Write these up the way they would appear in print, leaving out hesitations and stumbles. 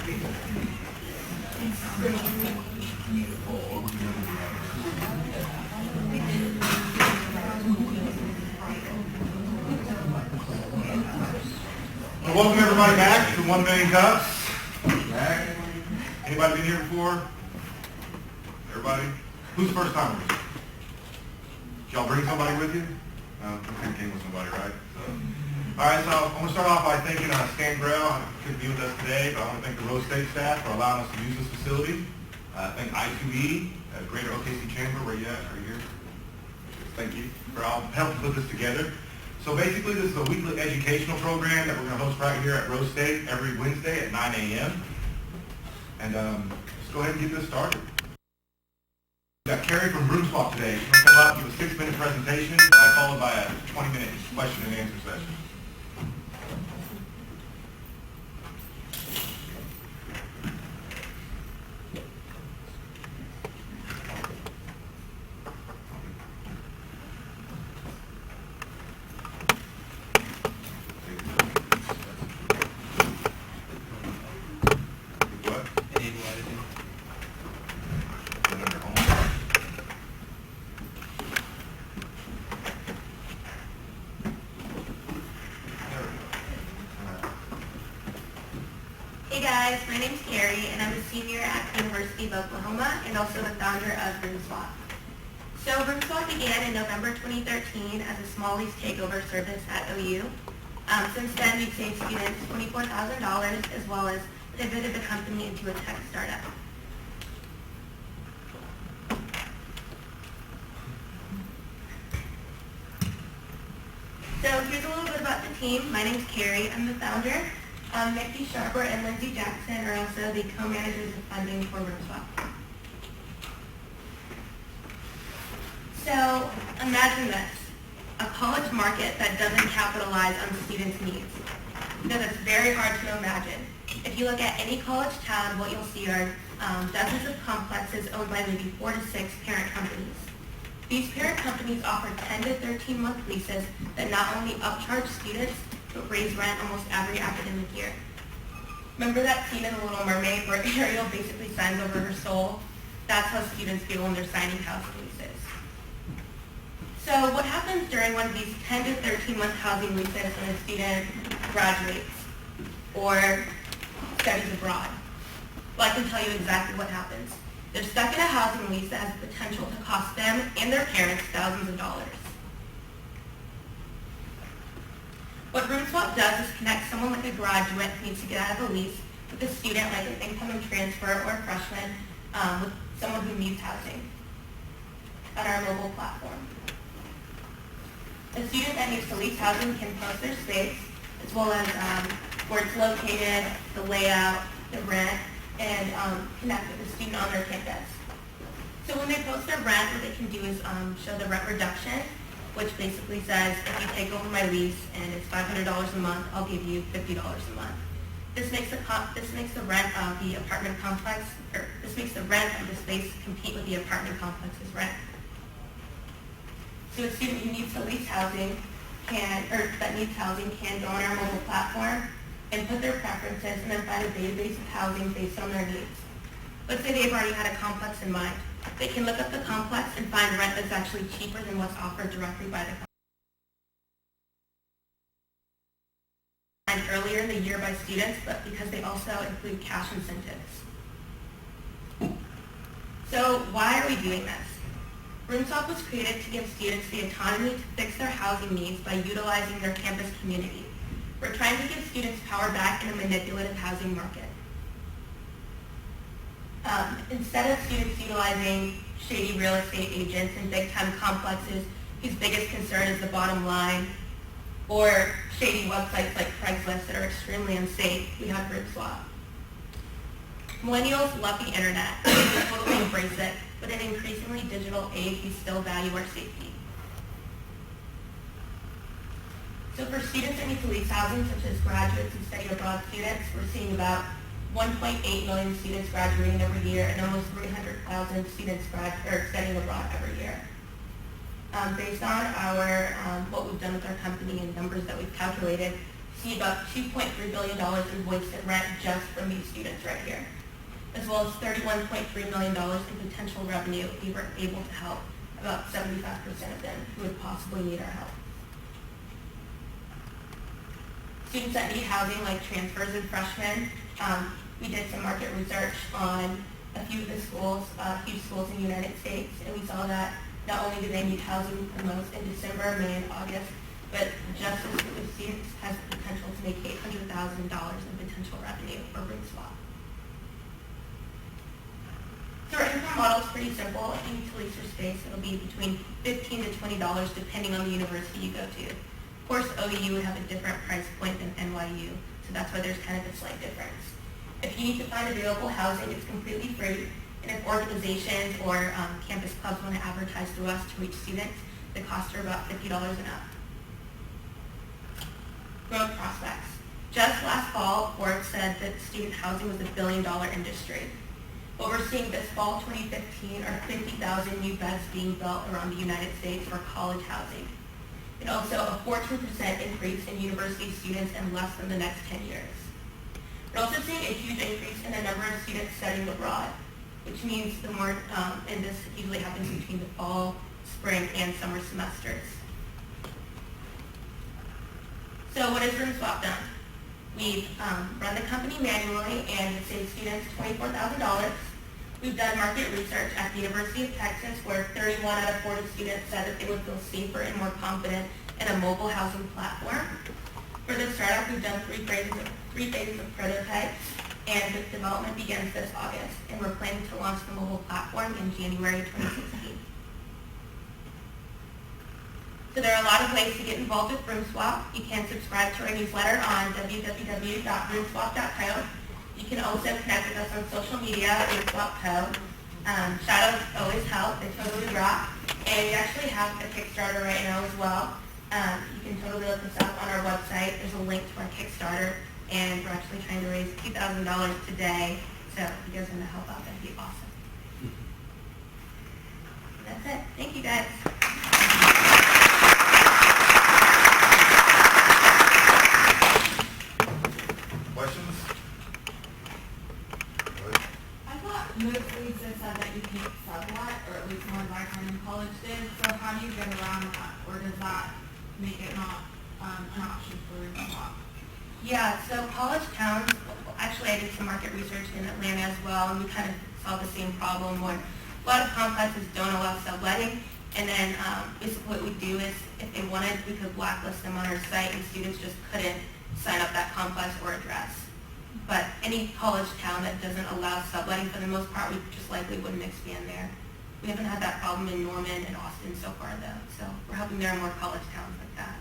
Well, welcome everybody back to 1 Million Cups. Anybody been here before? Everybody? Who's first timers? Did y'all bring somebody with you? No, you came with somebody, right? All right, so I'm going to start off by thanking Stan Grell. He couldn't be with us today, but I want to thank the Rose State staff for allowing us to use this facility. Thank I2E, Greater OKC Chamber, where you at? Right here. Thank you for all helping put this together. So basically, this is a weekly educational program that we're going to host right here at Rose State every Wednesday at 9 a.m. And let's go ahead and get this started. We got Carrie from Room Swap today. She's going to come up, give a 6-minute presentation, followed by a 20-minute question and answer session. Hey guys, my name's Carrie and I'm a senior at the University of Oklahoma and also the founder of Room Swap. So Room Swap began in November 2013 as a small lease takeover service at OU. Since then we've saved students $24,000 as well as pivoted the company into a tech startup. So here's a little bit about the team. My name's Carrie, I'm the founder. Nikki Sharper and Lindsay Jackson are also the co-managers of funding for Room Swap. So imagine this, a college market that doesn't capitalize on students' needs. That's very hard to imagine. If you look at any college town, what you'll see are dozens of complexes owned by maybe 4 to 6 parent companies. These parent companies offer 10 to 13-month leases that not only upcharge students, but raise rent almost every academic year. Remember that scene in The Little Mermaid where Ariel basically signs over her soul? That's how students feel when they're signing housing leases. So what happens during one of these 10 to 13-month housing leases when a student graduates or studies abroad? Well, I can tell you exactly what happens. They're stuck in a housing lease that has the potential to cost them and their parents thousands of dollars. What Room Swap does is connect someone like a graduate who needs to get out of a lease with a student like an incoming transfer or a freshman with someone who needs housing on our mobile platform. A student that needs to lease housing can post their space as well as where it's located, the layout, the rent, and connect with the student on their campus. So when they post their rent, what they can do is show the rent reduction, which basically says, if you take over my lease and it's $500 a month, I'll give you $50 a month. This makes the rent of the apartment complex, or this makes the rent of the space compete with the apartment complex's rent. So a student who needs to lease housing can go on our mobile platform, input their preferences, and then find a database of housing based on their needs. Let's say they've already had a complex in mind. They can look up the complex and find rent that's actually cheaper than what's offered directly by the complex. Earlier in the year by students, but because they also include cash incentives. So why are we doing this? Room Swap was created to give students the autonomy to fix their housing needs by utilizing their campus community. We're trying to give students power back in a manipulative housing market. Instead of students utilizing shady real estate agents and big-time complexes whose biggest concern is the bottom line, or shady websites like Craigslist that are extremely unsafe, we have Room Swap. Millennials love the internet. They totally embrace it, but in an increasingly digital age, we still value our safety. So for students that need to lease housing, such as graduates and study abroad students, we're seeing about 1.8 million students graduating every year and almost 300,000 students studying abroad every year. Based on what we've done with our company and numbers that we've calculated, see about $2.3 billion in wasted rent just from these students right here, as well as $31.3 million in potential revenue if we were able to help about 75% of them who would possibly need our help. Students that need housing, like transfers and freshmen, we did some market research on a few of the schools, huge schools in the United States, and we saw that not only do they need housing the most in December, May, and August, but just as group of students has the potential to make $800,000 in potential revenue for room swap. So our income model is pretty simple. If you need to lease your space, it'll be between $15 to $20 depending on the university you go to. Of course, OU would have a different price point than NYU, so that's why there's kind of a slight difference. If you need to find available housing, it's completely free. And if organizations or campus clubs want to advertise through us to reach students, the costs are about $50 and up. Growth prospects. Just last fall, Forbes said that student housing was a $1 billion industry. What we're seeing this fall, 2015, are 50,000 new beds being built around the United States for college housing. And also a 14% increase in university students in less than the next 10 years. We're also seeing a huge increase in the number of students studying abroad, which means the more, and this usually happens between the fall, spring, and summer semesters. So what has Room Swap done? We've run the company manually and it saved students $24,000. We've done market research at the University of Texas where 31 out of 40 students said that they would feel safer and more confident in a mobile housing platform. For the startup, we've done three phases of prototypes, and the development begins this August, and we're planning to launch the mobile platform in January 2016. So there are a lot of ways to get involved with RoomSwap. You can subscribe to our newsletter on www.roomswap.co. You can also connect with us on social media at RoomSwapCo. Shadows always help, they totally rock. And we actually have a Kickstarter right now as well. You can totally look us up on our website. There's a link to our Kickstarter, and we're actually trying to raise $2,000 today. So if you guys want to help out, that'd be awesome. That's it. Thank you, guys. Questions? I thought most leagues had said that you can't sublet, or at least one of our time in college did. So how do you get around that, or does that make it not an option for room swap? Yeah, so college towns, actually I did some market research in Atlanta as well, and we kind of saw the same problem where a lot of complexes don't allow subletting, and then basically what we do is if they wanted, we could blacklist them on our site and students just couldn't sign up that complex or address. But any college town that doesn't allow subletting, for the most part, we just likely wouldn't expand there. We haven't had that problem in Norman and Austin so far though, so we're hoping there are more college towns like that.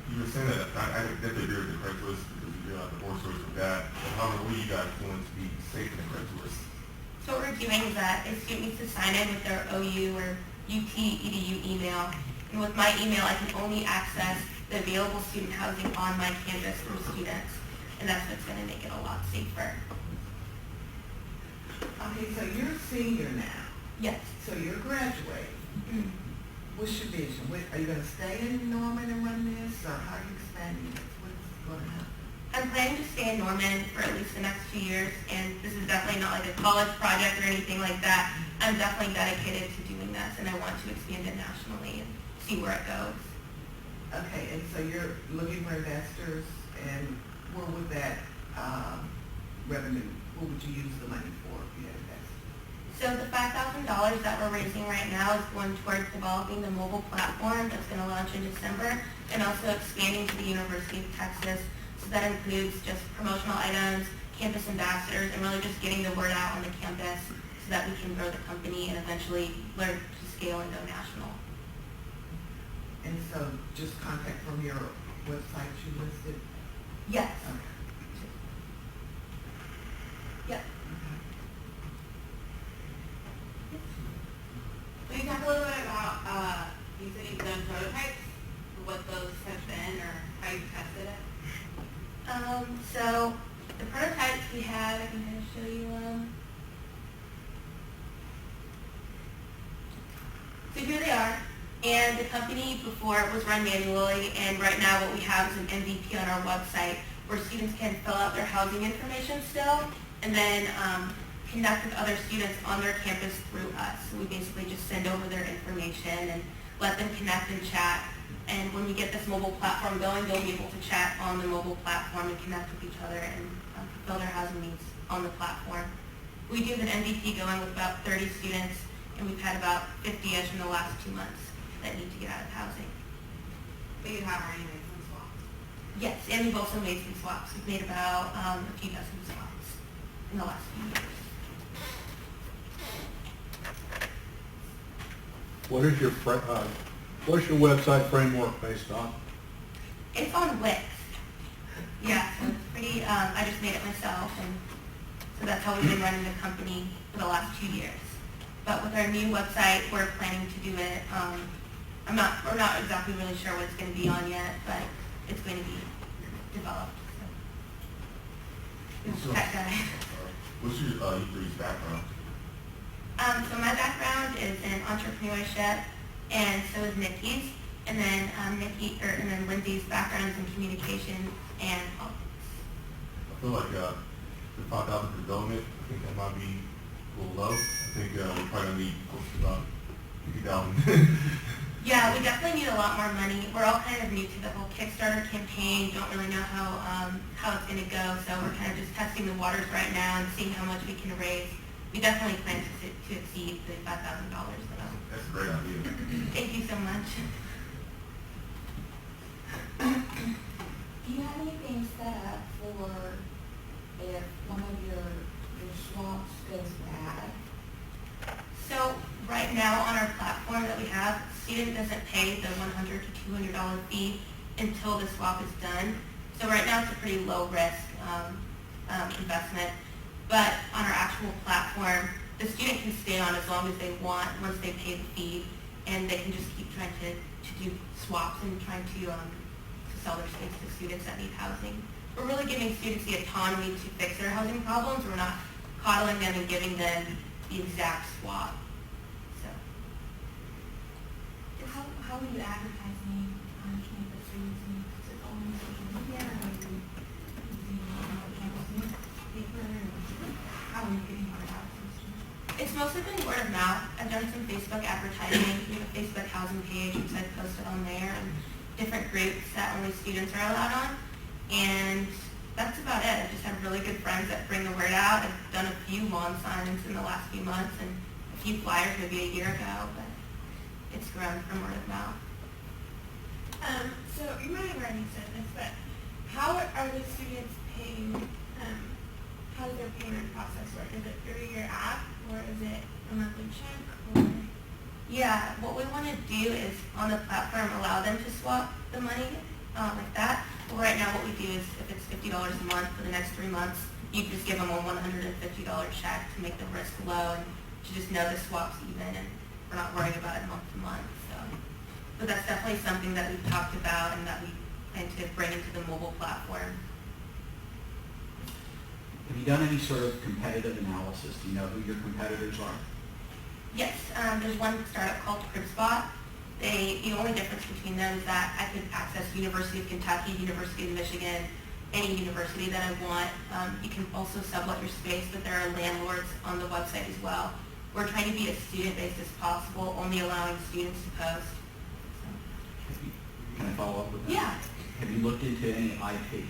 You were saying that I definitely agree with the Craigslist because you're not the horse source of that. But how are you guys going to be safe in the Craigslist? So what we're doing is that a student needs to sign in with their OU or UT EDU email. And with my email, I can only access the available student housing on my campus through students. And that's what's going to make it a lot safer. Okay, so you're a senior now, Yes. so you're graduating. Mm. What's your vision? Are you going to stay in Norman and run this, or how are you expanding this? What's going to happen? I'm planning to stay in Norman for at least the next 2 years, and this is definitely not like a college project or anything like that. I'm definitely dedicated to doing this, and I want to expand it nationally and see where it goes. Okay, and so you're looking for investors, and where would that revenue, what would you use the money for if you had investors? So the $5,000 that we're raising right now is going towards developing the mobile platform that's going to launch in December, and also expanding to the University of Texas. So that includes just promotional items, campus ambassadors, and really just getting the word out on the campus so that we can grow the company and eventually learn to scale and go national. And so just contact from your website you listed? Yes. Okay. Yep. Can you talk a little bit about, you said you've done prototypes, what those have been, or how you tested it? So the prototypes we have, I can kind of show you. So here they are. And the company before was run manually, and right now what we have is an MVP on our website where students can fill out their housing information still, and then connect with other students on their campus through us. So we basically just send over their information and let them connect and chat. And when we get this mobile platform going, they'll be able to chat on the mobile platform and connect with each other and fulfill their housing needs on the platform. We do have an MVP going with about 30 students, and we've had about 50-ish in the last 2 months that need to get out of housing. But you have already made some swaps. Yes, and we've also made some swaps. We've made about a few dozen swaps in the last few years. What is your what's your website framework based on? It's on Wix. Yeah, so it's pretty, I just made it myself, and so that's how we've been running the company for the last 2 years. But with our new website, we're planning to do it, we're not exactly really sure what it's going to be on yet, but it's going to be developed. So. Tech guy. What's your E3's background? So my background is in entrepreneurship, and so is Nikki's. And then and then Lindsay's background is in communication and politics. I feel like the 5,000 for development, I think that might be a little low. I think we probably need close to about 50,000. Yeah, we definitely need a lot more money. We're all kind of new to the whole Kickstarter campaign, don't really know how it's going to go, so we're kind of just testing the waters right now and seeing how much we can raise. We definitely plan to exceed the $5,000 though. That's a great idea. Thank you so much. Do you have anything set up for if one of your swaps goes bad? So right now on our platform that we have, student doesn't pay the $100 to $200 fee until the swap is done. So right now it's a pretty low risk investment. But on our actual platform, the student can stay on as long as they want once they pay the fee, and they can just keep trying to do swaps and trying to sell their space to students that need housing. We're really giving students the autonomy to fix their housing problems. We're not coddling them and giving them the exact swap. So, How are you advertising on campus? Are you using it only social media, or are you using campus newspaper? How are you getting word out to students? it's mostly been word of mouth. I've done some Facebook advertising. We have a Facebook housing page, which I've posted on there, and different groups that only students are allowed on. And that's about it. I just have really good friends that bring the word out. I've done a few lawn signs in the last few months and a few flyers maybe a year ago, but it's grown from word of mouth. So you might have already said this, but how are the students paying, how does their payment process work? Is it through your app, or is it a monthly check, or? Yeah, what we want to do is on the platform allow them to swap the money like that. But right now what we do is if it's $50 a month for the next 3 months, you just give them a $150 check to make the risk low and to just know the swap's even, and we're not worrying about it month to month. So, but that's definitely something that we've talked about and that we plan to bring into the mobile platform. Have you done any sort of competitive analysis? Do you know who your competitors are? Yes, there's one startup called CribSpot. The only difference between them is that I could access University of Kentucky, University of Michigan, any university that I want. You can also sublet your space, but there are landlords on the website as well. We're trying to be as student-based as possible, only allowing students to post. Can I follow up with that? Yeah. Have you looked into any IP,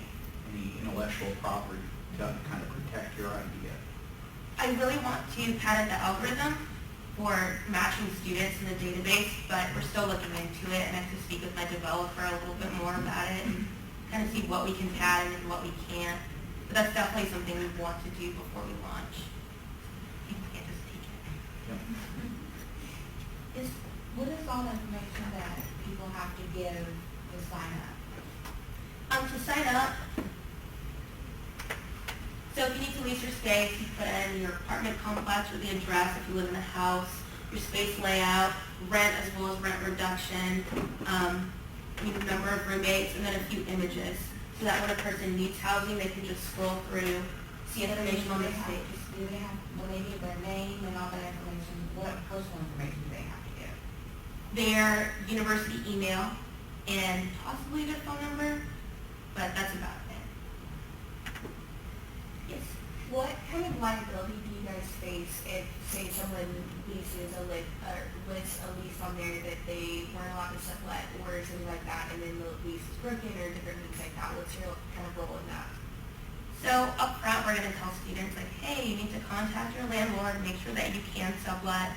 any intellectual property to kind of protect your idea? I really want to patent the algorithm for matching students in the database, but we're still looking into it, and I have to speak with my developer a little bit more about it and kind of see what we can patent and what we can't. But that's definitely something we want to do before we launch. People can't just take it. Yep. What is all the information that people have to give to sign up? To sign up, so if you need to lease your space, you put in your apartment complex or the address if you live in a house, your space layout, rent as well as rent reduction, number of roommates, and then a few images. So that when a person needs housing, they can just scroll through, see information on their space. Do they have, will they give their name and all that information? What personal information do they have to give? their university email and possibly their phone number, but that's about it. Yes. What kind of liability do you guys face if, say, someone leases a lists a lease on there that they weren't allowed to sublet or something like that, and then the lease is broken or different things like that? What's your kind of role in that? So up front, we're going to tell students like, hey, you need to contact your landlord, make sure that you can sublet.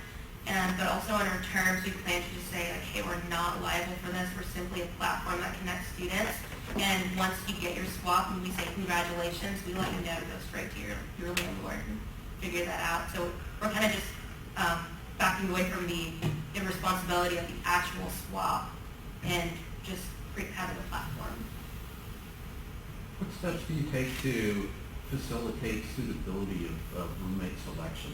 But also in our terms, we plan to just say like, hey, we're not liable for this. We're simply a platform that connects students. And once you get your swap and we say congratulations, we let you know to go straight to your landlord and figure that out. So we're kind of just backing away from the responsibility of the actual swap and just having a platform. What steps do you take to facilitate suitability of roommate selection?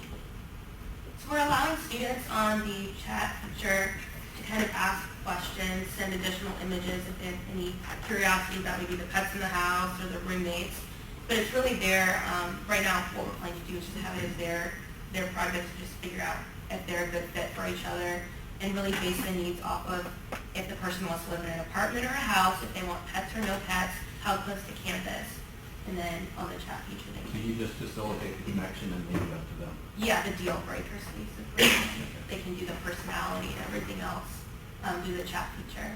So we're allowing students on the chat feature to kind of ask questions, send additional images if they have any curiosity about maybe the pets in the house or the roommates. But it's really their, right now what we're planning to do is just have it as their project to just figure out if they're a good fit for each other and really base the needs off of if the person wants to live in an apartment or a house, if they want pets or no pets, how close to campus. And then on the chat feature they So can, you just facilitate the connection and leave it up to them? yeah, the deal breakers basically. They can do the personality and everything else, do the chat feature.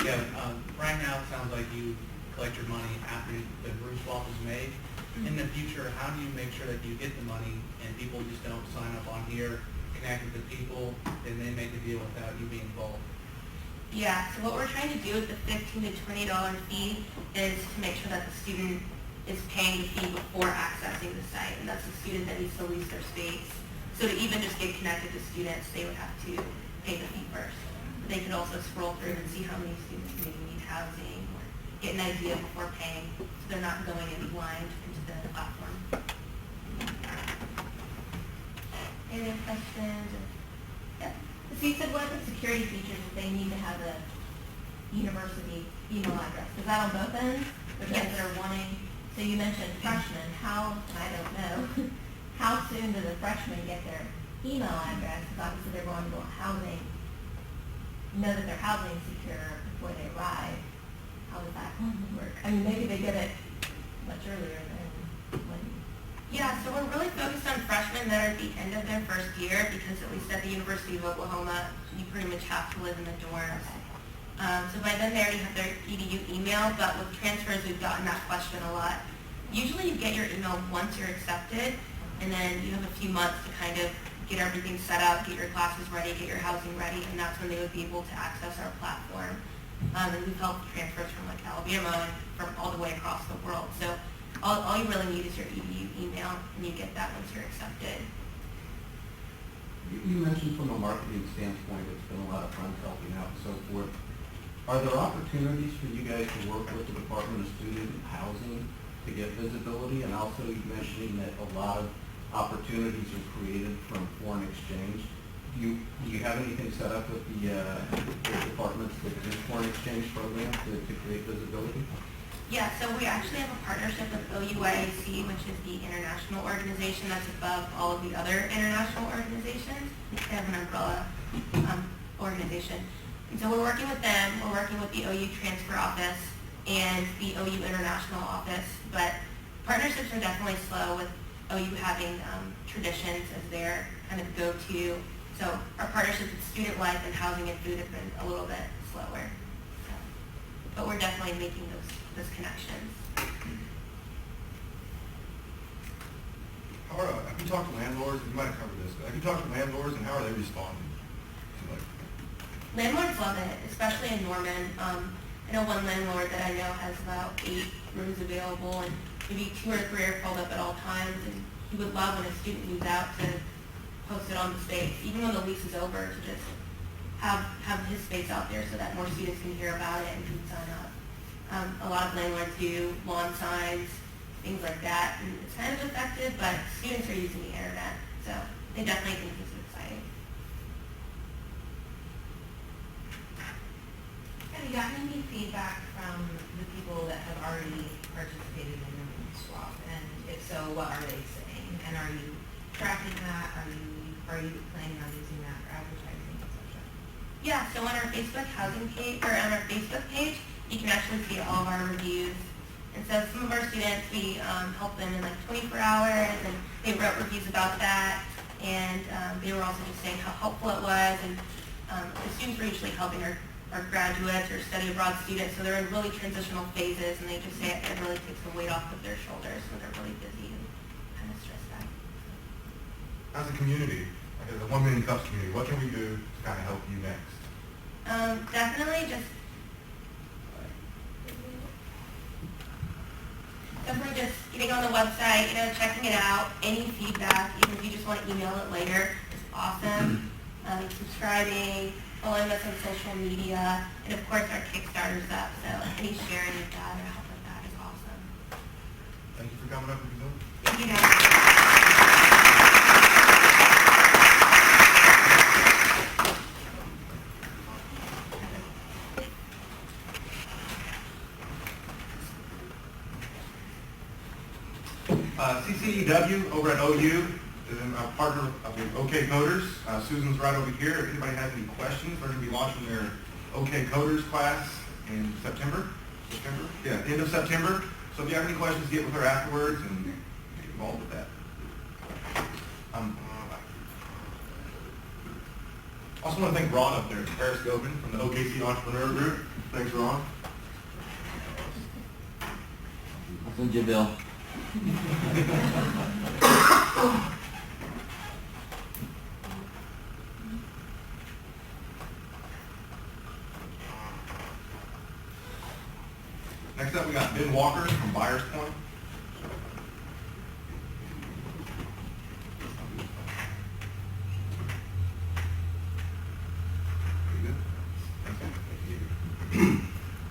Yeah, right now it sounds like you collect your money after the room swap is made. In the future, how do you make sure that you get the money and people just don't sign up on here, connect with the people, and they make a deal without you being involved? Yeah, so what we're trying to do with the $15 to $20 fee is to make sure that the student is paying the fee before accessing the site, and that's the student that needs to lease their space. So to even just get connected to students, they would have to pay the fee first. But they could also scroll through and see how many students maybe need housing or get an idea before paying, so they're not going in blind into the platform. Any other questions? Yeah. So you said what are the security features if they need to have a university email address? Is that on both ends? For those that are wanting, so you mentioned freshmen, how, and I don't know, how soon do the freshmen get their email address? Because obviously they're going to want housing, know that their housing is secure before they arrive. How does that work? I mean, maybe they get it much earlier than when. Yeah, so we're really focused on freshmen that are at the end of their first year because at least at the University of Oklahoma, you pretty much have to live in the dorms. So by then they already have their EDU email, but with transfers we've gotten that question a lot. Usually you get your email once you're accepted, and then you have a few months to kind of get everything set up, get your classes ready, get your housing ready, and that's when they would be able to access our platform. And we've helped transfers from like Alabama and from all the way across the world. So all you really need is your EDU email, and you get that once you're accepted. You mentioned from a marketing standpoint, it's been a lot of fun helping out and so forth. Are there opportunities for you guys to work with the Department of Student Housing to get visibility? And also you mentioning that a lot of opportunities are created from foreign exchange. Do you have anything set up with the departments that do foreign exchange programs to create visibility? Yeah, so we actually have a partnership with OUIAC, which is the international organization that's above all of the other international organizations. They have an umbrella organization. And so we're working with them, we're working with the OU Transfer Office and the OU International Office, but partnerships are definitely slow with OU having traditions as their kind of go-to. So our partnerships with Student Life and Housing and Food have been a little bit slower. So, but we're definitely making those connections. How have you talked to landlords? You might have covered this, but have you talked to landlords and how are they responding? Landlords love it, especially in Norman. I know one landlord that I know has about 8 rooms available, and maybe 2 or 3 are filled up at all times, and he would love when a student moves out to post it on the space, even when the lease is over, to just have his space out there so that more students can hear about it and can sign up. A lot of landlords do lawn signs, things like that, and it's kind of effective, but students are using the internet, so they definitely think this is exciting. Have you gotten any feedback from the people that have already participated in the room swap? And if so, what are they saying? And are you tracking that? Are you are you planning on using that for advertising, et cetera? Yeah, so on our Facebook housing page, or on our Facebook page, you can actually see all of our reviews. And so some of our students, we helped them in like 24 hours, and they wrote reviews about that. And they were also just saying how helpful it was. And the students were usually helping our graduates or study abroad students, so they're in really transitional phases, and they just say it really takes the weight off of their shoulders when they're really busy and kind of stressed out. As a community, like as a 1 Million Cups community, what can we do to kind of help you next? Definitely just getting on the website, checking it out, any feedback, even if you just want to email it later, is awesome. Subscribing, following us on social media, and of course our Kickstarter's up, so any sharing of that or help with that is awesome. Thank you for coming up and presenting. Thank you guys. CCEW over at OU is a partner of OK Coders. Susan's right over here. If anybody has any questions, they're going to be launching their OK Coders class in September. Yeah, end of September. So if you have any questions, get with her afterwards and get involved with that. Also want to thank Ron up there, Periscoping from the OKC Entrepreneur Group. Thanks, Ron. I'll send you a bill. Next up, we got Ben Walker from Byers Point.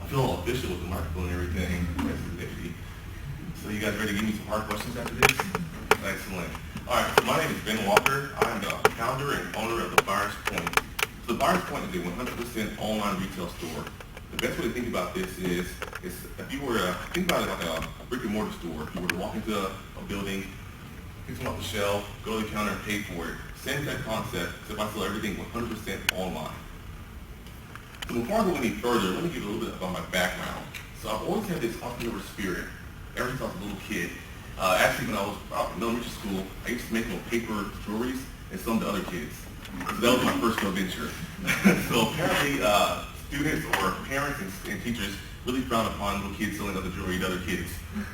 I feel all official with the microphone and everything. So you guys ready to give me some hard questions after this? Excellent. All right, so my name is Ben Walker. I'm the founder and owner of the Byers Point. So the Byers Point is a 100% online retail store. The best way to think about this is if you were to think about it like a brick and mortar store. If you were to walk into a building, pick something off the shelf, go to the counter and pay for it. Same exact concept, except I sell everything 100% online. So before I go any further, let me give you a little bit about my background. So I've always had this entrepreneurial spirit ever since I was a little kid. Actually, when I was in elementary school, I used to make little paper jewelries and some to other kids. So that was my first real venture. So apparently, students or parents and teachers really frown upon little kids selling other jewelry to other kids.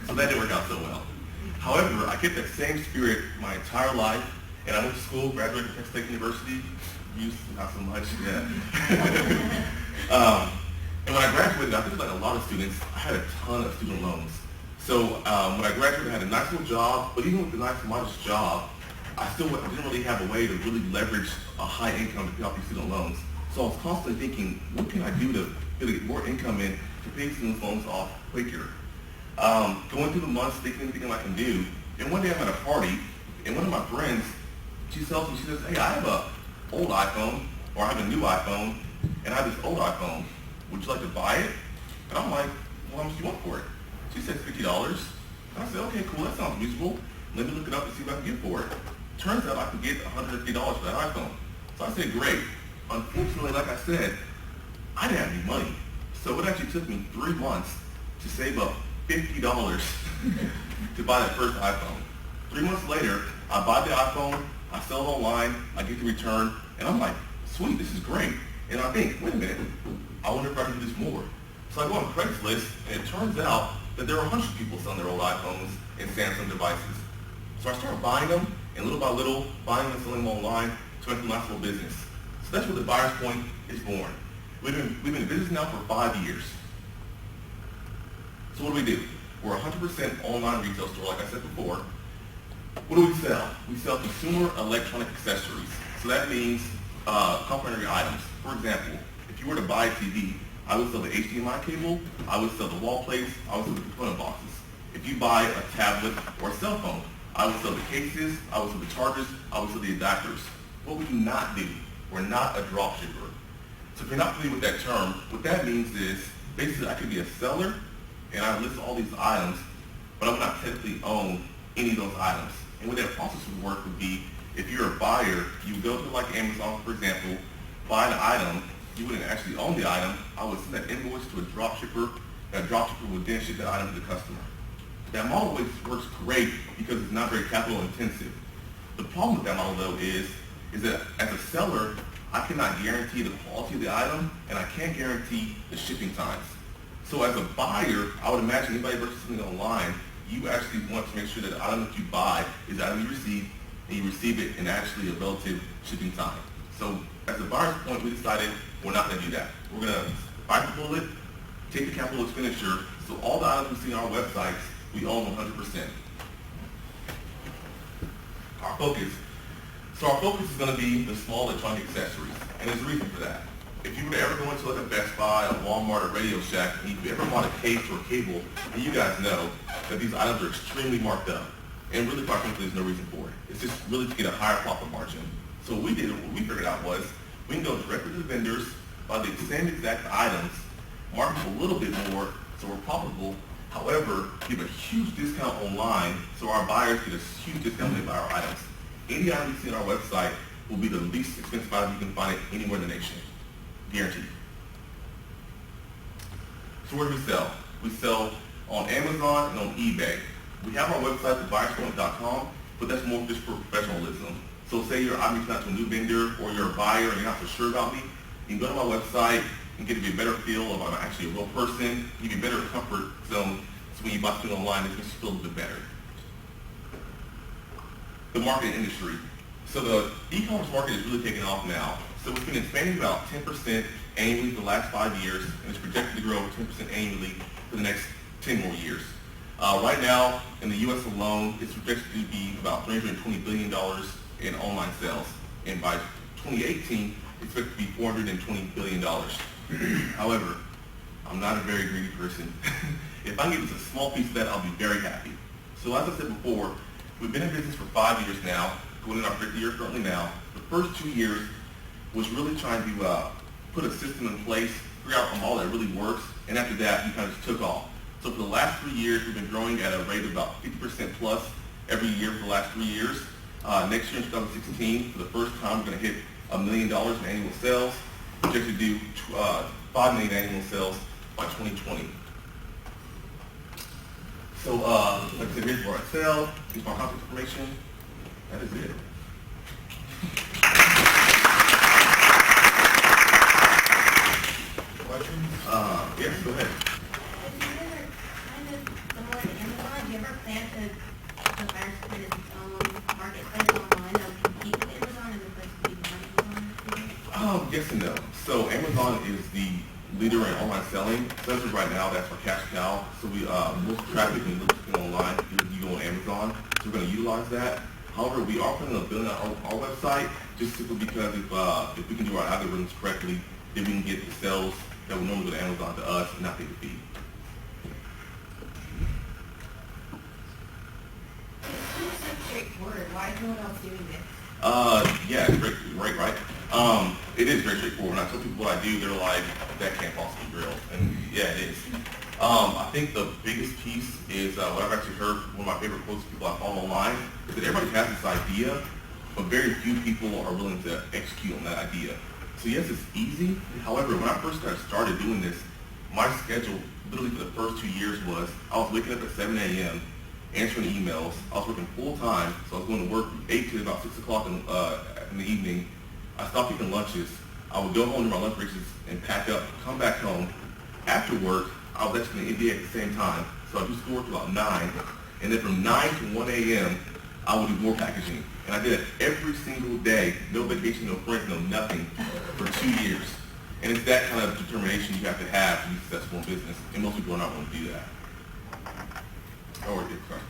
So that didn't work out so well. However, I kept that same spirit my entire life, and I went to school, graduated from Texas State University. Used to, not so much, yeah. And when I graduated, I think like a lot of students, I had a ton of student loans. So when I graduated, I had a nice little job, but even with the nice modest job, I still didn't really have a way to really leverage a high income to pay off these student loans. So I was constantly thinking, what can I do to really get more income in to pay student loans off quicker? Going through the months, thinking I can do. And one day I'm at a party, and one of my friends, she tells me, she says, hey, I have a old iPhone, or I have a new iPhone, and I have this old iPhone. Would you like to buy it? And I'm like, well, how much do you want for it? She said $50. And I said, okay, cool, that sounds reasonable. Let me look it up and see what I can get for it. Turns out I could get $150 for that iPhone. So I said, great. Unfortunately, like I said, I didn't have any money. So it actually took me 3 months to save up $50 to buy that first iPhone. 3 months later, I buy the iPhone, I sell it online, I get the return, and I'm like, sweet, this is great. And I think, wait a minute, I wonder if I can do this more. So I go on Craigslist, and it turns out that there are 100 people selling their old iPhones and Samsung devices. So I started buying them, and little by little, buying and selling them online to make a nice little business. So that's where the Byers Point is born. We've been in business now for 5 years. So what do? We're a 100% online retail store, like I said before. What do we sell? We sell consumer electronic accessories. So that means complementary items. For example, if you were to buy a TV, I would sell the HDMI cable, I would sell the wall plates, I would sell the component boxes. If you buy a tablet or a cell phone, I would sell the cases, I would sell the chargers, I would sell the adapters. What we do not do, we're not a drop shipper. So if you're not familiar with that term, what that means is basically I could be a seller and I list all these items, but I would not technically own any of those items. And what that process would work would be if you're a buyer, you would go to like Amazon, for example, buy an item, you wouldn't actually own the item. I would send that invoice to a drop shipper. That drop shipper would then ship that item to the customer. That model works great because it's not very capital intensive. The problem with that model though is that as a seller, I cannot guarantee the quality of the item and I can't guarantee the shipping times. So as a buyer, I would imagine anybody purchases something online, you actually want to make sure that the item that you buy is the item you receive, and you receive it in actually a relative shipping time. So as a buyer's point, we decided we're not going to do that. We're going to bite the bullet, take the capital expenditure, so all the items we see on our websites, we own 100%. Our focus is going to be the small electronic accessories, and there's a reason for that. If you were to ever go into like a Best Buy, a Walmart, or Radio Shack, and you ever bought a case or a cable, and you guys know that these items are extremely marked up. And really, quite frankly, there's no reason for it. It's just really to get a higher profit margin. So what we figured out was, we can go directly to the vendors, buy the same exact items, mark them a little bit more, so we're profitable. However, give a huge discount online, so our buyers get a huge discount when they buy our items. Any item you see on our website will be the least expensive item you can find it anywhere in the nation. Guaranteed. So where do we sell? We sell on Amazon and on eBay. We have our website, thebuyerpoint.com, but that's more just for professionalism. So say I'm reaching out to a new vendor or you're a buyer and you're not so sure about me, you can go to my website and get a better feel of I'm actually a real person, give you a better comfort zone, so when you buy something online, it makes you feel a little bit better. The market industry. So the e-commerce market is really taking off now. So it's been expanding about 10% annually for the last 5 years, and it's projected to grow over 10% annually for the next 10 more years. Right now, in the U.S. alone, it's projected to be about $320 billion in online sales, and by 2018, it's expected to be $420 billion. However, I'm not a very greedy person. If I can get just a small piece of that, I'll be very happy. So as I said before, we've been in business for 5 years now, going in our 5th year currently now. The first 2 years was really trying to put a system in place, figure out a model that really works, and after that, we kind of just took off. So for the last 3 years, we've been growing at a rate of about 50% plus every year for the last 3 years. Next year in 2016, for the first time, we're going to hit $1 million in annual sales. Projected to do $5 million annual sales by 2020. So, like I said, here's where I sell, here's my contact information. That is it. Questions? Yes, go ahead. If you guys are kind of similar to Amazon, do you ever plan to devise its own marketplace online that will compete with Amazon as opposed to being Amazon? Yes and no. So Amazon is the leader in online selling. Especially right now, that's our cash cow. So we most traffic when you look online, you go on Amazon. So we're going to utilize that. However, we are planning on building our website just simply because if we can do our algorithms correctly, then we can get the sales that would normally go to Amazon to us and not pay the fee. It's so straightforward. Why is no one else doing this? Yeah, it's great, right? It is very straightforward. When I tell people what I do, they're like, that can't possibly be real. And yeah, it is. I think the biggest piece is what I've actually heard, one of my favorite quotes of people I follow online, is that everybody has this idea, but very few people are willing to execute on that idea. So yes, it's easy. However, when I first started doing this, my schedule literally for the first 2 years was I was waking up at 7 a.m., answering emails. I was working full time, so I was going to work from 8 to about 6 o'clock in the evening. I stopped taking lunches. I would go home to my lunch breaks and pack up, come back home. After work, I was actually in the NBA at the same time, so I do school work about 9, and then from 9 to 1 a.m., I would do more packaging. And I did it every single day, no vacation, no friends, no nothing, for 2 years. And it's that kind of determination you have to have to be successful in business, and most people are not going to do that. Oh, sorry.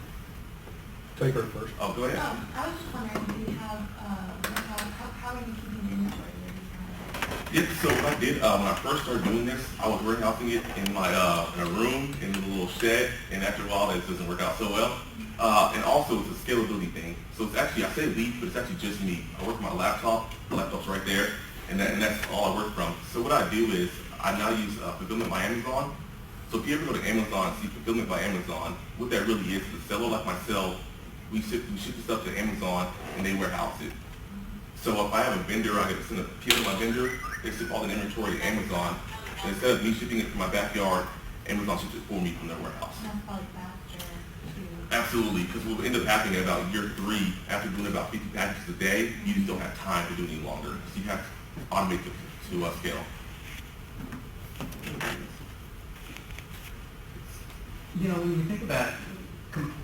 Take her first. Oh, go ahead. I was just wondering, do you have, how are you keeping the inventory? Yeah, so what I did, when I first started doing this, I was warehousing it in my in a room, in a little shed, and after a while that doesn't work out so well. And also it's a scalability thing. So it's actually, I say lead, but it's actually just me. I work with my laptop, the laptop's right there, and that's all I work from. So what I do is, I now use Fulfillment by Amazon. So if you ever go to Amazon and see Fulfillment by Amazon, what that really is a seller like myself we ship the stuff to Amazon and they warehouse it. So if I have a vendor, I get to send a PO to my vendor, they ship all the inventory to Amazon, and instead of me shipping it from my backyard, Amazon ships it for me from their warehouse. That's probably faster too. Absolutely, because what will end up happening at about year 3, after doing about 50 packages a day, you just don't have time to do it any longer. So you have to automate to scale. You know, when you think about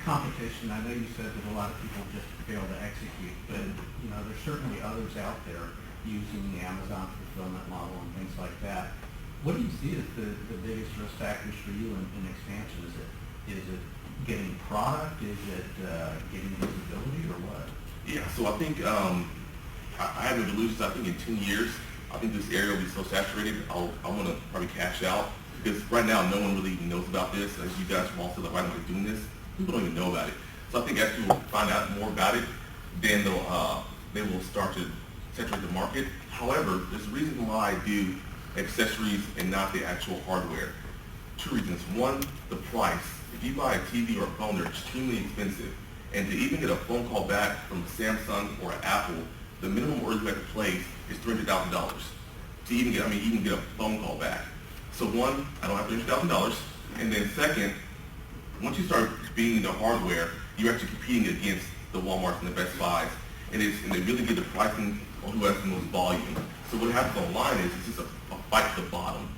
competition, I know you said that a lot of people just fail to execute, but, you know, there's certainly others out there using the Amazon fulfillment model and things like that. What do you see as the biggest risk factors for you in expansion? Is it getting product? Is it getting visibility or what? Yeah, so I think I have no delusions. I think in 10 years, I think this area will be so saturated, I want to probably cash out. Because right now, no one really even knows about this. As you guys from all said, like, why am I doing this? People don't even know about it. So I think as people find out more about it, then they will start to saturate the market. However, there's a reason why I do accessories and not the actual hardware. 2 reasons. One, the price. If you buy a TV or a phone, they're extremely expensive. And to even get a phone call back from Samsung or Apple, the minimum order you have to place is $300,000 to even get a phone call back. So one, I don't have $300,000. And then second, once you start being the hardware, you're actually competing against the Walmarts and the Best Buys. And they really get the pricing on who has the most volume. So what happens online is it's just a fight to the bottom.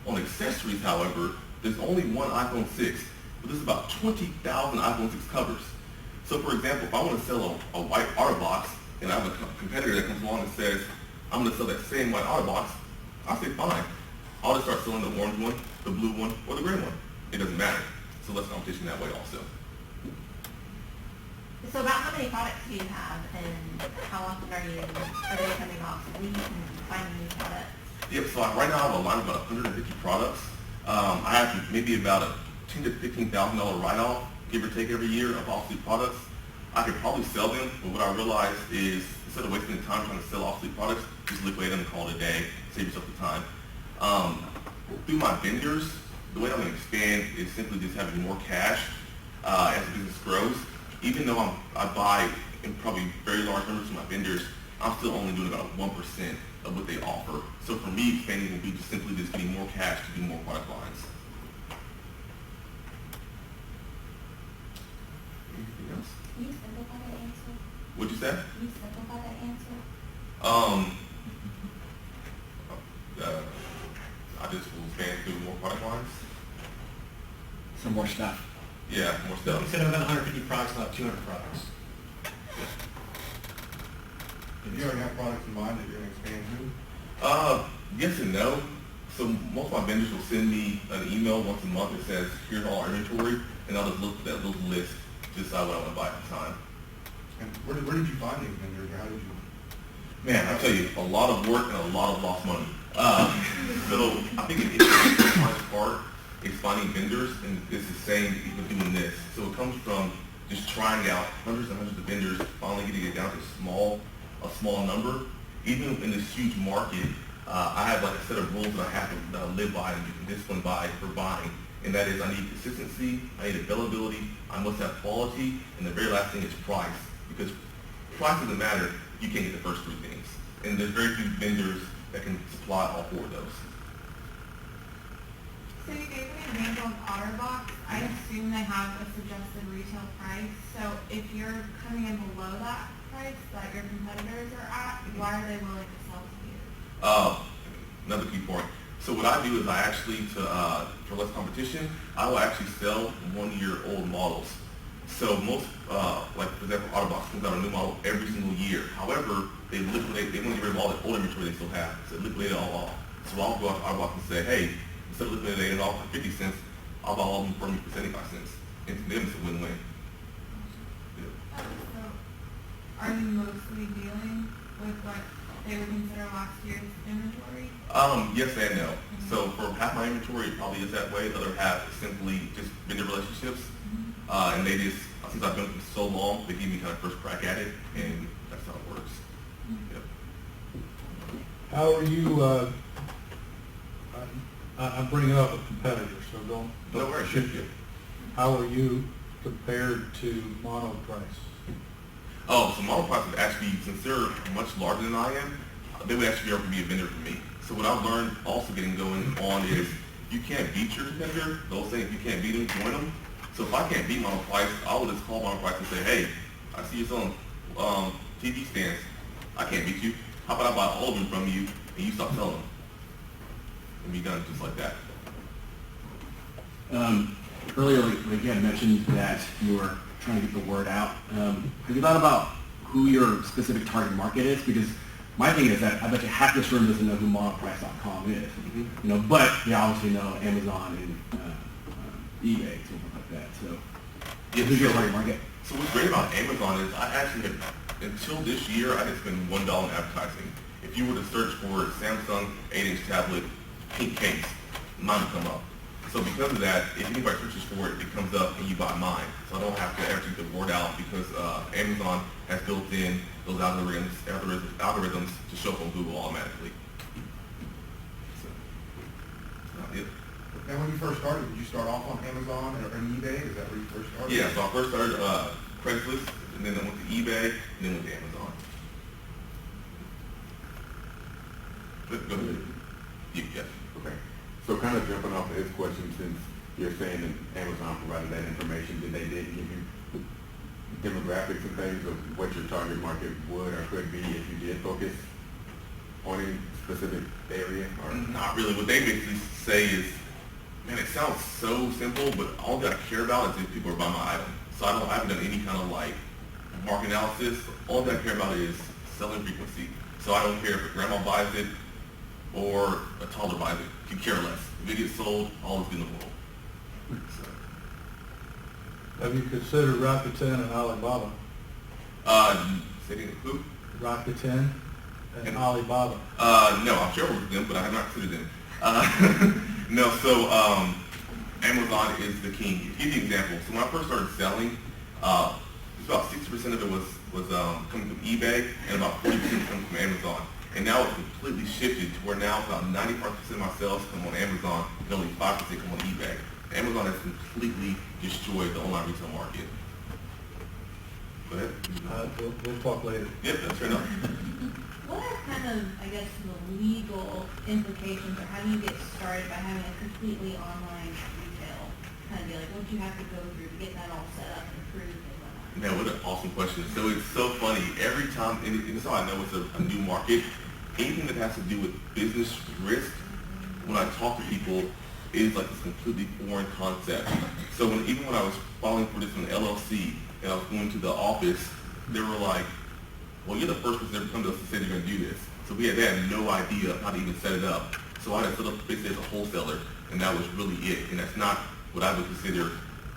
On accessories, however, there's only one iPhone 6, but there's about 20,000 iPhone 6 covers. So for example, if I want to sell a white OtterBox, and I have a competitor that comes along and says, I'm going to sell that same white OtterBox, I say, fine. I'll just start selling the orange one, the blue one, or the gray one. It doesn't matter. So less competition that way also. So about how many products do you have, and how often are they coming off so we can find new products? Yep, so right now I have a line of about 150 products. I have maybe about a $10,000 to $15,000 write-off, give or take, every year of obsolete products. I could probably sell them, but what I realized is instead of wasting the time trying to sell obsolete products, just liquidate them and call it a day, save yourself the time. Through my vendors, the way I'm going to expand is simply just having more cash as the business grows. Even though I buy in probably very large numbers from my vendors, I'm still only doing about 1% of what they offer. So for me, expanding will be just simply just getting more cash to do more product lines. Anything else? Can you simplify that answer? What'd you say? Can you simplify that answer? I just will expand through more product lines. Some more stuff. Yeah, more So stuff. instead of 150 products, not 200 products. Do you already have products in mind that you're going to expand to? Yes and no. So most of my vendors will send me an email once a month that says, here's all our inventory, and I'll just look at that little list to decide what I want to buy at the time. And where did you find these vendors, or how did you? Man, I tell you, a lot of work and a lot of lost money. So I think the hardest part is finding vendors, and it's the same even doing this. So it comes from just trying out hundreds and hundreds of vendors, finally getting it down to a small number. Even in this huge market, I have like a set of rules that I have to live by and be disciplined by for buying. And that is, I need consistency, I need availability, I must have quality, and the very last thing is price. Because price doesn't matter, you can't get the first 3 things. And there's very few vendors that can supply all 4 of those. So you gave an example of OtterBox. I assume they have a suggested retail price. So if you're coming in below that price that your competitors are at, why are they willing to sell to you? Another key point. So what I do is I actually, for less competition, I will actually sell 1-year-old models. So most, like for example, OtterBox comes out a new model every single year. However, they want to get rid of all the old inventory they still have. So they liquidate it all off. So I'll go out to OtterBox and say, hey, instead of liquidating it all for 50 cents, I'll buy all of them from you for 75 cents. And to them, it's a win-win. Yeah. So are you mostly dealing with what they would consider last year's inventory? Yes and no. So for half my inventory, it probably is that way. The other half is simply just vendor relationships. And they just, since I've been with them so long, they give me kind of first crack at it, and that's how it works. Yep. How are you, I'm bringing up a competitor, so don't No worries. shift it. How are you compared to monoprice? Oh, so monoprice would actually, since they're much larger than I am, they would actually be able to be a vendor for me. So what I've learned also getting going on is you can't beat your competitor. Those things, if you can't beat them, join them. So if I can't beat monoprice, I will just call monoprice and say, hey, I see you selling TV stands. I can't beat you. How about I buy all of them from you and you stop selling them? And be done just like that. Earlier, like you had mentioned that you were trying to get the word out. Have you thought about who your specific target market is? Because my thing is that I bet you half this room doesn't know who monoprice.com is. Mm-hmm. You know, but they obviously know Amazon and eBay, something like that. So, Yeah, who's your so- target market? So what's great about Amazon is I actually had, until this year, I didn't spend $1 in advertising. If you were to search for Samsung 8-inch tablet, pink case, mine would come up. So because of that, if anybody searches for it, it comes up and you buy mine. So I don't have to ever get the word out because Amazon has built in those algorithms to show up on Google automatically. So, that's not it. And when you first started, did you start off on Amazon or eBay? Is that where you first started? Yeah, so I first started Craigslist, and then I went to eBay, and then went to Amazon. Go ahead. Yes. Okay. So kind of jumping off of his question, since you're saying that Amazon provided that information, did they give you demographics and things of what your target market would or could be if you did focus on any specific area? Or Not really. What they basically say is, man, it sounds so simple, but all that I care about is if people are buying my item. So I haven't done any kind of like market analysis. All that I care about is selling frequency. So I don't care if a grandma buys it or a toddler buys it. Could care less. If it gets sold, all is good in the world. So, Have you considered Rakuten and Alibaba? Sitting who? Rakuten and Alibaba. No, I'm sure with them, but I have not considered them. No, so Amazon is the king. To give you an example, so when I first started selling, it's about 60% of it was coming from eBay and about 40% coming from Amazon. And now it's completely shifted to where now about 95% of my sales come on Amazon and only 5% come on eBay. Amazon has completely destroyed the online retail market. Go ahead. We'll talk later. Yep, that's fair enough. What are kind of, I guess, the legal implications, or how do you get started by having a completely online retail kind of deal? Like, what do you have to go through to get that all set up and approved and whatnot? Man, what an awesome question. So it's so funny. Every time, and this is how I know it's a new market, anything that has to do with business risk, when I talk to people, is like this completely foreign concept. So even when I was filing for this in LLC and I was going to the office, they were like, well, you're the first person that ever come to us and said you're going to do this. So they had no idea how to even set it up. So I had set up basically as a wholesaler, and that was really it. And that's not what I would consider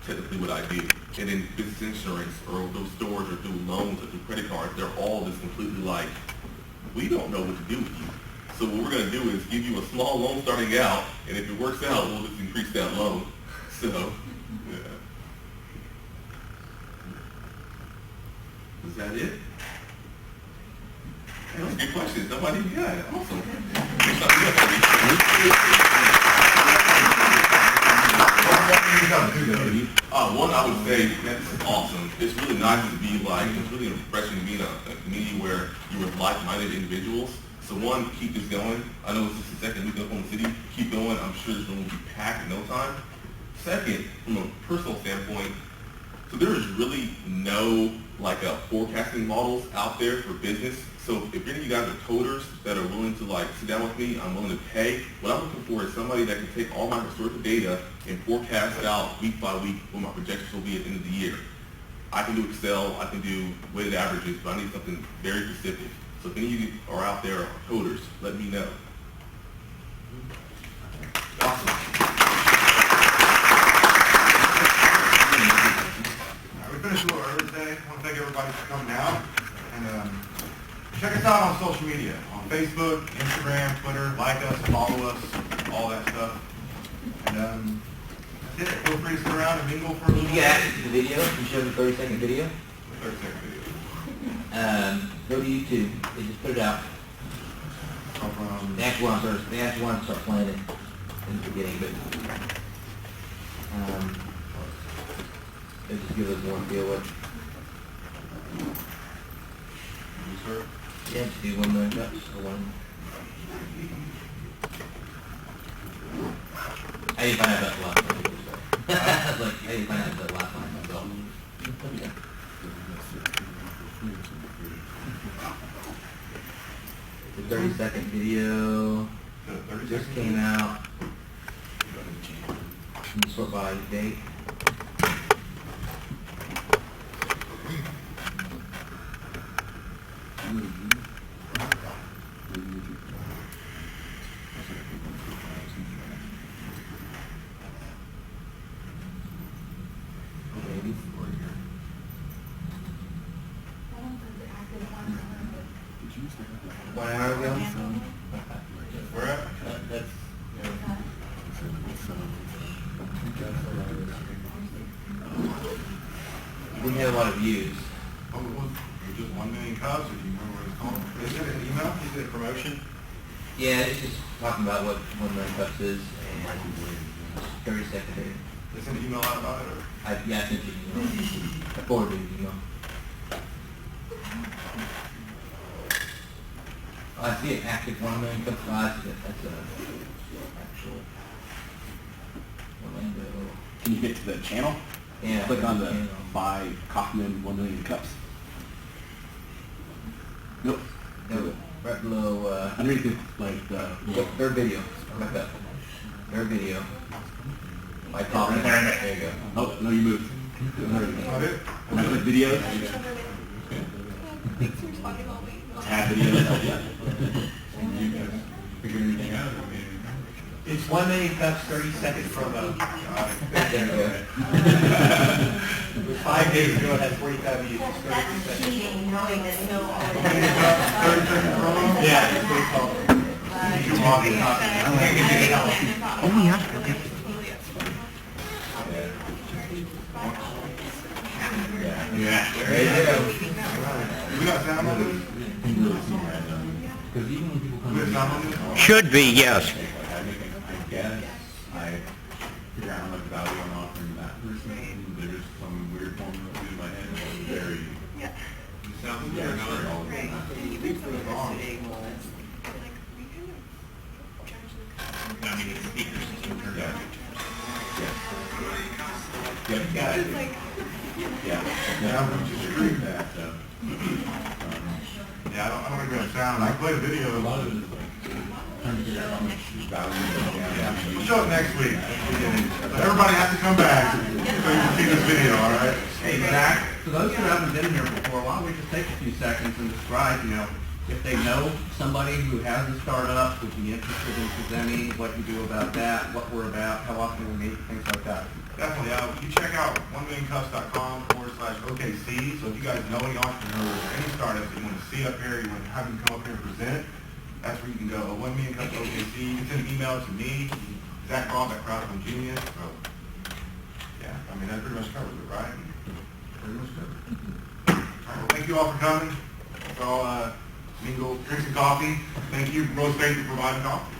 technically what I do. And then business insurance, or those stores, or through loans, or through credit cards, they're all just completely like, we don't know what to do with you. So what we're going to do is give you a small loan starting out, and if it works out, we'll just increase that loan. So, yeah. Is that it? Hey, those are good questions. Nobody, yeah, awesome. One, I would say, man, this is awesome. It's really nice to be like, it's really refreshing to be in a community where you're with like-minded individuals. So one, keep this going. I know it's just the second week in Oklahoma City. Keep going. I'm sure this room will be packed in no time. Second, from a personal standpoint, so there is really no like forecasting models out there for business. So if any of you guys are coders that are willing to like sit down with me, I'm willing to pay. What I'm looking for is somebody that can take all my historical data and forecast out week by week what my projections will be at the end of the year. I can do Excel, I can do weighted averages, but I need something very specific. So if any of you are out there are coders, let me know. Awesome. We finished a little early today. I want to thank everybody for coming out. And check us out on social media, on Facebook, Instagram, Twitter. Like us, follow us, all that stuff. And that's it. Feel free to sit around and mingle for a little You get access to the video. You show the 30-second video. 30-second video. Go to YouTube. They just put it out. They actually want to start playing it in the beginning, but they just give us one feel what, You, sir? yeah, to do 1 million cups or one. I didn't find out about the last one. I was like, I didn't find out about the last one myself. The 30-second video just came out. Can you sort by date? Maybe. I don't think the active ones are, 1 hour ago? Where at? That's, we had a lot of views. Oh, it was just 1 million cups, or do you remember what it's called? Is it an email? Is it a promotion? Yeah, it's just talking about what 1 million cups is and 30-second video. They sent an email out about it, or? Yeah, I sent you an email. I forwarded you an email. Oh, I see it, active 1 million cups. Oh, I see it. That's actual Orlando. Can you get to the channel? Yeah. Click on the channel. buy Kaufman 1 million cups. Nope. No, right below, Underneath it, like the third video. Back up. Third video. My top. Right there. There you go. oh no, you moved. Not it? And I click videos. Tab videos. Figure anything out? It's 1 million cups, 30-second promo. There you go. 5 days ago, it had 45 views. It's 30 That's seconds. cheating, knowing that no 30-second promo? Yeah, that's what it's called. You want it? Oh, yeah. Yeah. There you go. We got sound on this? Because even when people come We to got sound on this? Should be, yes. I guess, I figure out how much value I'm offering that person, there's some weird formula in my head, it's very. Sounds Yeah, good. it's very all the time. Yeah. Yeah. Yeah. Yeah. Yeah, we just agreed. That, Yeah, I don't think we have sound. I can play the video. a lot of it is like, trying to figure out how much value. Yeah, we'll show it next week. But everybody has to come back so you can see this video, all right? Hey, Zach, for those who haven't been here before, why don't we just take a few seconds and describe, if they know somebody who has a startup, would be interested in presenting, what you do about that, what we're about, how often we meet, things like that. Definitely. You check out 1millioncups.com/OKC. So if you guys know any entrepreneurs or any startups that you want to see up here, you want to have them come up here and present, that's where you can go. 1 Million Cups OKC. You can send an email to me, Zach Robb at Crowdfund Genius. So, yeah, I mean, that pretty much covers it, right? Pretty much covers it. All right, well, thank you all for coming. So, you can go drink some coffee. Thank you, Rose Bank, for providing coffee.